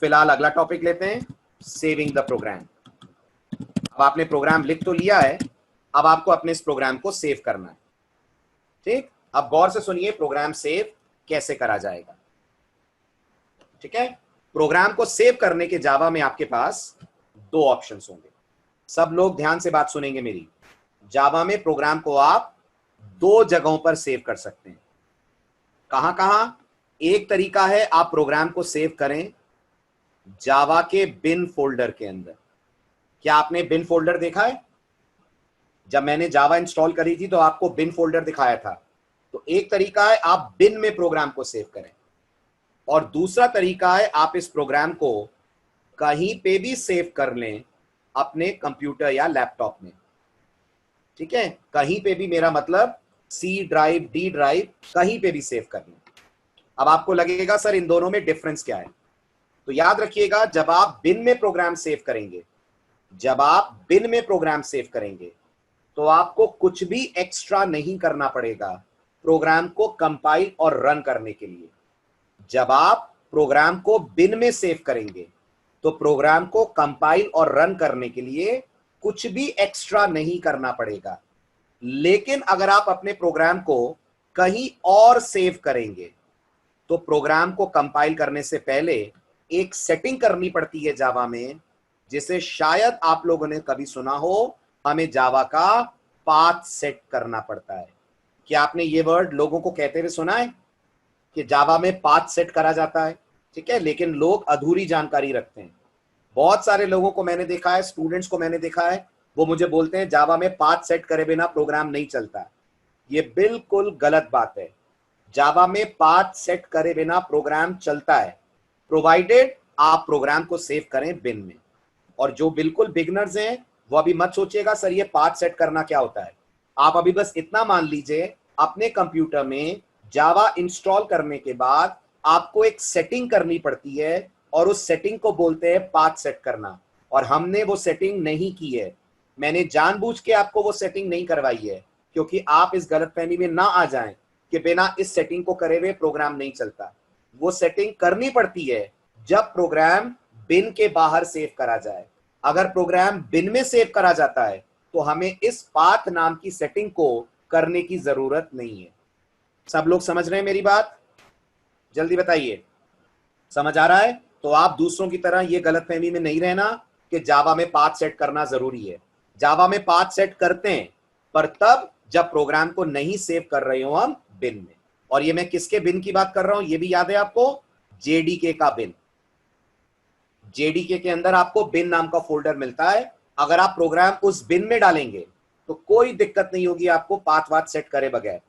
फिलहाल अगला टॉपिक लेते हैं, सेविंग द प्रोग्राम। अब आपने प्रोग्राम लिख तो लिया है, अब आपको अपने इस प्रोग्राम को सेव करना है। ठीक, अब गौर से सुनिए प्रोग्राम सेव कैसे करा जाएगा। ठीक है, प्रोग्राम को सेव करने के जावा में आपके पास दो ऑप्शंस होंगे। सब लोग ध्यान से बात सुनेंगे मेरी। जावा में प्रोग्राम को आप दो जगहों पर सेव कर सकते हैं। कहां कहां? एक तरीका है आप प्रोग्राम को सेव करें जावा के बिन फोल्डर के अंदर। क्या आपने बिन फोल्डर देखा है? जब मैंने जावा इंस्टॉल करी थी तो आपको बिन फोल्डर दिखाया था। तो एक तरीका है आप बिन में प्रोग्राम को सेव करें, और दूसरा तरीका है आप इस प्रोग्राम को कहीं पे भी सेव कर लें अपने कंप्यूटर या लैपटॉप में। ठीक है, कहीं पे भी, मेरा मतलब सी ड्राइव, डी ड्राइव, कहीं पे भी सेव कर लें। अब आपको लगेगा सर इन दोनों में डिफरेंस क्या है? तो याद रखिएगा, जब आप बिन में प्रोग्राम सेव करेंगे, जब आप बिन में प्रोग्राम सेव करेंगे तो आपको कुछ भी एक्स्ट्रा नहीं करना पड़ेगा प्रोग्राम को कंपाइल और रन करने के लिए। जब आप प्रोग्राम को बिन में सेव करेंगे तो प्रोग्राम को कंपाइल और रन करने के लिए कुछ भी एक्स्ट्रा नहीं करना पड़ेगा। लेकिन अगर आप अपने प्रोग्राम को कहीं और सेव करेंगे तो प्रोग्राम को कंपाइल करने से पहले एक सेटिंग करनी पड़ती है जावा में, जिसे शायद आप लोगों ने कभी सुना हो, हमें जावा का पाथ सेट करना पड़ता है। क्या आपने ये वर्ड लोगों को कहते हुए सुना है कि जावा में पाथ सेट करा जाता है? ठीक है, लेकिन लोग अधूरी जानकारी रखते हैं। बहुत सारे लोगों को मैंने देखा है, स्टूडेंट्स को मैंने देखा है, वो मुझे बोलते हैं जावा में पाथ सेट करे बिना प्रोग्राम नहीं चलता। ये बिल्कुल गलत बात है। जावा में पाथ सेट करे बिना प्रोग्राम चलता है, प्रोवाइडेड आप प्रोग्राम को सेव करें बिन में। और जो बिल्कुल बिगनर्स हैं वो अभी मत सोचिएगा सर ये पाथ सेट करना क्या होता है। आप अभी बस इतना मान लीजिए, अपने कंप्यूटर में जावा इंस्टॉल करने के बाद आपको एक सेटिंग करनी पड़ती है और उस सेटिंग को बोलते हैं पाथ सेट करना। और हमने वो सेटिंग नहीं की है, मैंने जानबूझ के आपको वो सेटिंग नहीं करवाई है, क्योंकि आप इस गलतफहमी में ना आ जाएं कि बिना इस सेटिंग को करे हुए प्रोग्राम नहीं चलता। वो सेटिंग करनी पड़ती है जब प्रोग्राम बिन के बाहर सेव करा जाए। अगर प्रोग्राम बिन में सेव करा जाता है तो हमें इस पाथ नाम की सेटिंग को करने की जरूरत नहीं है। सब लोग समझ रहे हैं मेरी बात? जल्दी बताइए, समझ आ रहा है? तो आप दूसरों की तरह ये गलतफहमी में नहीं रहना कि जावा में पाथ सेट करना जरूरी है। जावा में पाथ सेट करते हैं, पर तब जब प्रोग्राम को नहीं सेव कर रहे हो हम बिन में। और ये मैं किसके बिन की बात कर रहा हूं ये भी याद है आपको? जेडीके का बिन। जेडीके के अंदर आपको बिन नाम का फोल्डर मिलता है। अगर आप प्रोग्राम उस बिन में डालेंगे तो कोई दिक्कत नहीं होगी आपको पाथ वाथ सेट करे बगैर।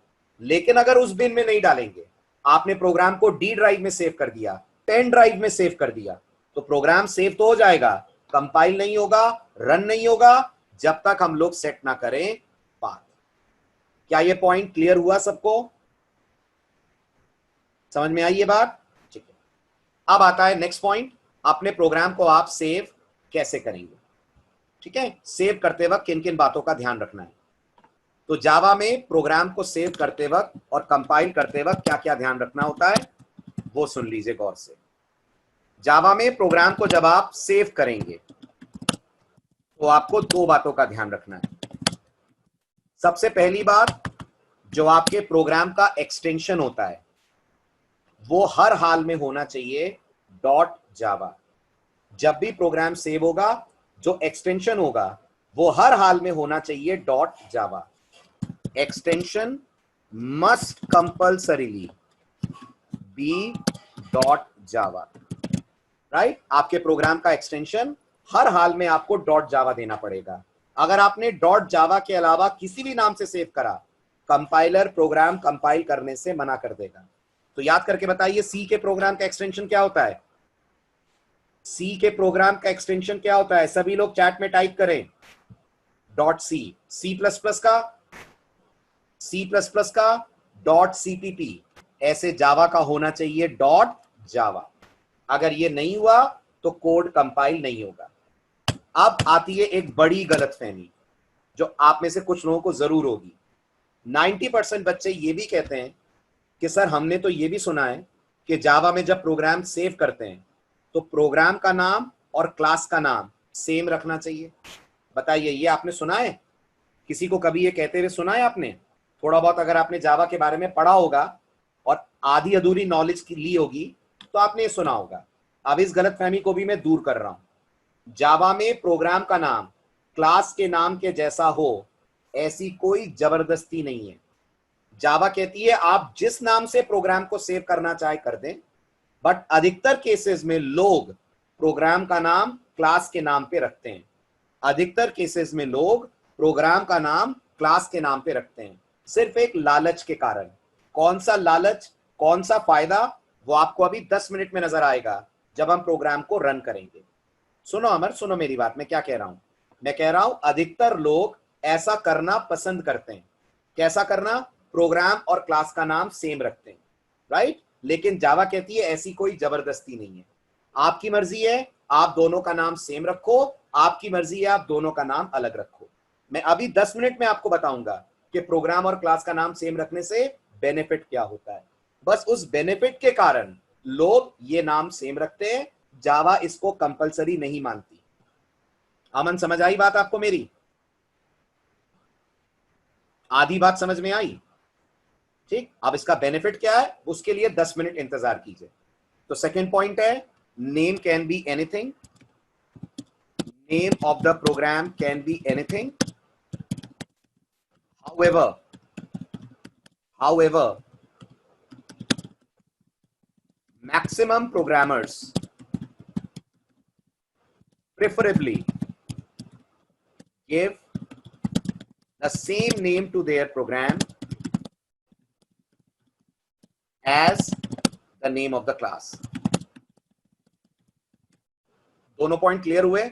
लेकिन अगर उस बिन में नहीं डालेंगे, आपने प्रोग्राम को डी ड्राइव में सेव कर दिया, पेन ड्राइव में सेव कर दिया, तो प्रोग्राम सेव तो हो जाएगा, कंपाइल नहीं होगा, रन नहीं होगा, जब तक हम लोग सेट ना करें पाथ। क्या ये पॉइंट क्लियर हुआ सबको? समझ में आई ये बात? ठीक है, अब आता है नेक्स्ट पॉइंट, अपने प्रोग्राम को आप सेव कैसे करेंगे। ठीक है, सेव करते वक्त किन किन बातों का ध्यान रखना है। तो जावा में प्रोग्राम को सेव करते वक्त और कंपाइल करते वक्त क्या क्या ध्यान रखना होता है वो सुन लीजिए गौर से। जावा में प्रोग्राम को जब आप सेव करेंगे तो आपको दो बातों का ध्यान रखना है। सबसे पहली बात, जो आपके प्रोग्राम का एक्सटेंशन होता है वो हर हाल में होना चाहिए .java। जब भी प्रोग्राम सेव होगा जो एक्सटेंशन होगा वो हर हाल में होना चाहिए .java। Extension must compulsorily be .java, right? आपके प्रोग्राम का एक्सटेंशन हर हाल में आपको .java देना पड़ेगा। अगर आपने .java के अलावा किसी भी नाम से सेव करा, कंपाइलर प्रोग्राम कंपाइल करने से मना कर देगा। तो याद करके बताइए, सी के प्रोग्राम का एक्सटेंशन क्या होता है? सी के प्रोग्राम का एक्सटेंशन क्या होता है? सभी लोग चैट में टाइप करें .c। सी प्लस प्लस का .cpp। ऐसे जावा का होना चाहिए .java। अगर ये नहीं हुआ तो कोड कंपाइल नहीं होगा। अब आती है एक बड़ी गलतफहमी जो आप में से कुछ लोगों को जरूर होगी। 90% बच्चे ये भी कहते हैं कि सर हमने तो ये भी सुना है कि जावा में जब प्रोग्राम सेव करते हैं तो प्रोग्राम का नाम और क्लास का नाम सेम रखना चाहिए। बताइए, ये आपने सुना है? किसी को कभी ये कहते हुए सुना है आपने? थोड़ा बहुत अगर आपने जावा के बारे में पढ़ा होगा और आधी अधूरी नॉलेज की ली होगी तो आपने ये सुना होगा। अब इस गलतफहमी को भी मैं दूर कर रहा हूं। जावा में प्रोग्राम का नाम क्लास के नाम के जैसा हो, ऐसी कोई जबरदस्ती नहीं है। जावा कहती है आप जिस नाम से प्रोग्राम को सेव करना चाहे कर दें, बट अधिकतर केसेस में लोग प्रोग्राम का नाम क्लास के नाम पे रखते हैं। अधिकतर केसेस में लोग प्रोग्राम का नाम क्लास के नाम पे रखते हैं, सिर्फ एक लालच के कारण। कौन सा लालच, कौन सा फायदा, वो आपको अभी 10 मिनट में नजर आएगा जब हम प्रोग्राम को रन करेंगे। सुनो अमर, सुनो मेरी बात, मैं क्या कह रहा हूं। मैं कह रहा हूं अधिकतर लोग ऐसा करना पसंद करते हैं। कैसा करना? प्रोग्राम और क्लास का नाम सेम रखते हैं, राइट? लेकिन जावा कहती है ऐसी कोई जबरदस्ती नहीं है। आपकी मर्जी है आप दोनों का नाम सेम रखो, आपकी मर्जी है आप दोनों का नाम अलग रखो। मैं अभी 10 मिनट में आपको बताऊंगा कि प्रोग्राम और क्लास का नाम सेम रखने से बेनिफिट क्या होता है। बस उस बेनिफिट के कारण लोग ये नाम सेम रखते हैं। जावा इसको कंपलसरी नहीं मानती। अमन, समझ आई बात आपको मेरी? आधी बात समझ में आई? ठीक, अब इसका बेनिफिट क्या है उसके लिए 10 मिनट इंतजार कीजिए। तो सेकंड पॉइंट है, name can be anything. Name of the program can be anything. However, maximum programmers preferably give the same name to their program as the name of the class. दोनों point clear हुए?